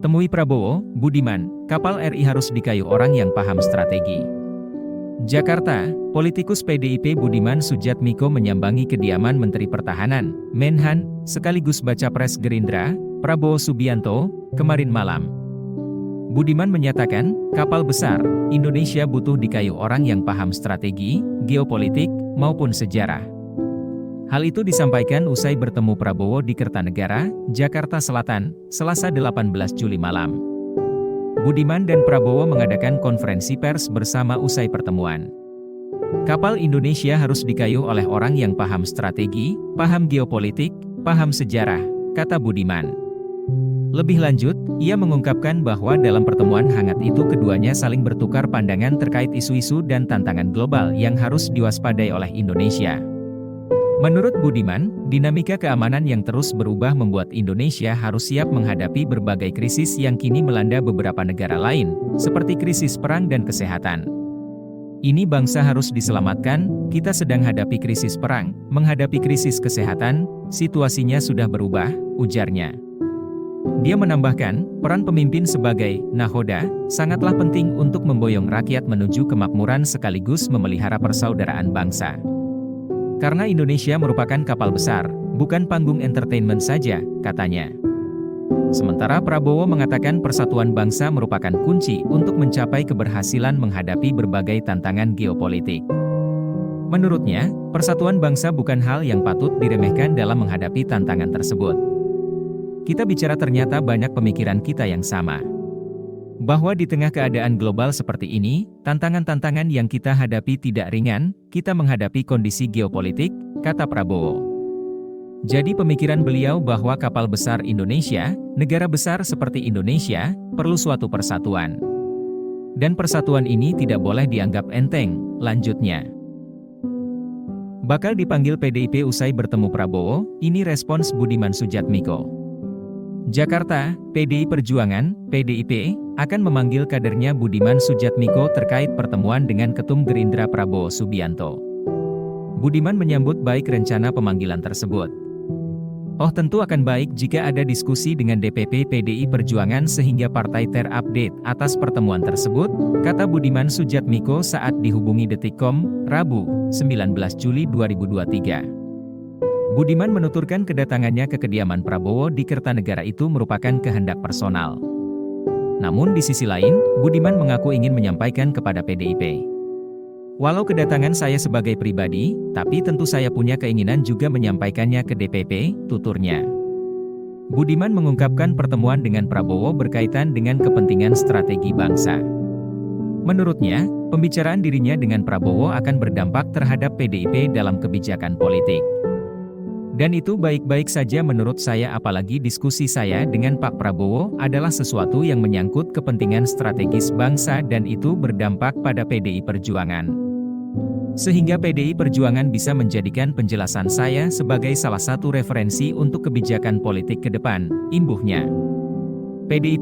Temui Prabowo, Budiman, kapal RI harus dikayu orang yang paham strategi. Jakarta, politikus PDIP Budiman Sujatmiko menyambangi kediaman Menteri Pertahanan, Menhan, sekaligus baca pres Gerindra, Prabowo Subianto, kemarin malam. Budiman menyatakan, kapal besar, Indonesia butuh dikayu orang yang paham strategi, geopolitik, maupun sejarah. Hal itu disampaikan usai bertemu Prabowo di Kertanegara, Jakarta Selatan, Selasa 18 Juli malam. Budiman dan Prabowo mengadakan konferensi pers bersama usai pertemuan. Kapal Indonesia harus dikayu oleh orang yang paham strategi, paham geopolitik, paham sejarah, kata Budiman. Lebih lanjut, ia mengungkapkan bahwa dalam pertemuan hangat itu keduanya saling bertukar pandangan terkait isu-isu dan tantangan global yang harus diwaspadai oleh Indonesia. Menurut Budiman, dinamika keamanan yang terus berubah membuat Indonesia harus siap menghadapi berbagai krisis yang kini melanda beberapa negara lain, seperti krisis perang dan kesehatan. Ini bangsa harus diselamatkan, kita sedang hadapi krisis perang, menghadapi krisis kesehatan, situasinya sudah berubah, ujarnya. Dia menambahkan, peran pemimpin sebagai nahoda sangatlah penting untuk memboyong rakyat menuju kemakmuran sekaligus memelihara persaudaraan bangsa. Karena Indonesia merupakan kapal besar, bukan panggung entertainment saja, katanya. Sementara Prabowo mengatakan persatuan bangsa merupakan kunci untuk mencapai keberhasilan menghadapi berbagai tantangan geopolitik. Menurutnya, persatuan bangsa bukan hal yang patut diremehkan dalam menghadapi tantangan tersebut. Kita bicara ternyata banyak pemikiran kita yang sama. Bahwa di tengah keadaan global seperti ini, tantangan-tantangan yang kita hadapi tidak ringan, kita menghadapi kondisi geopolitik, kata Prabowo. Jadi pemikiran beliau bahwa kapal besar Indonesia, negara besar seperti Indonesia, perlu suatu persatuan. Dan persatuan ini tidak boleh dianggap enteng, lanjutnya. Bakal dipanggil PDIP usai bertemu Prabowo, ini respons Budiman Sujatmiko. Jakarta, PDI Perjuangan, PDIP, akan memanggil kadernya Budiman Sujatmiko terkait pertemuan dengan Ketum Gerindra Prabowo Subianto. Budiman menyambut baik rencana pemanggilan tersebut. Oh tentu akan baik jika ada diskusi dengan DPP PDI Perjuangan sehingga partai terupdate atas pertemuan tersebut, kata Budiman Sujatmiko saat dihubungi Detikcom, Rabu, 19 Juli 2023. Budiman menuturkan kedatangannya ke kediaman Prabowo di Kertanegara itu merupakan kehendak personal. Namun di sisi lain, Budiman mengaku ingin menyampaikan kepada PDIP. Walau kedatangan saya sebagai pribadi, tapi tentu saya punya keinginan juga menyampaikannya ke DPP, tuturnya. Budiman mengungkapkan pertemuan dengan Prabowo berkaitan dengan kepentingan strategi bangsa. Menurutnya, pembicaraan dirinya dengan Prabowo akan berdampak terhadap PDIP dalam kebijakan politik. Dan itu baik-baik saja menurut saya apalagi diskusi saya dengan Pak Prabowo adalah sesuatu yang menyangkut kepentingan strategis bangsa dan itu berdampak pada PDI Perjuangan. Sehingga PDI Perjuangan bisa menjadikan penjelasan saya sebagai salah satu referensi untuk kebijakan politik ke depan, imbuhnya. PDI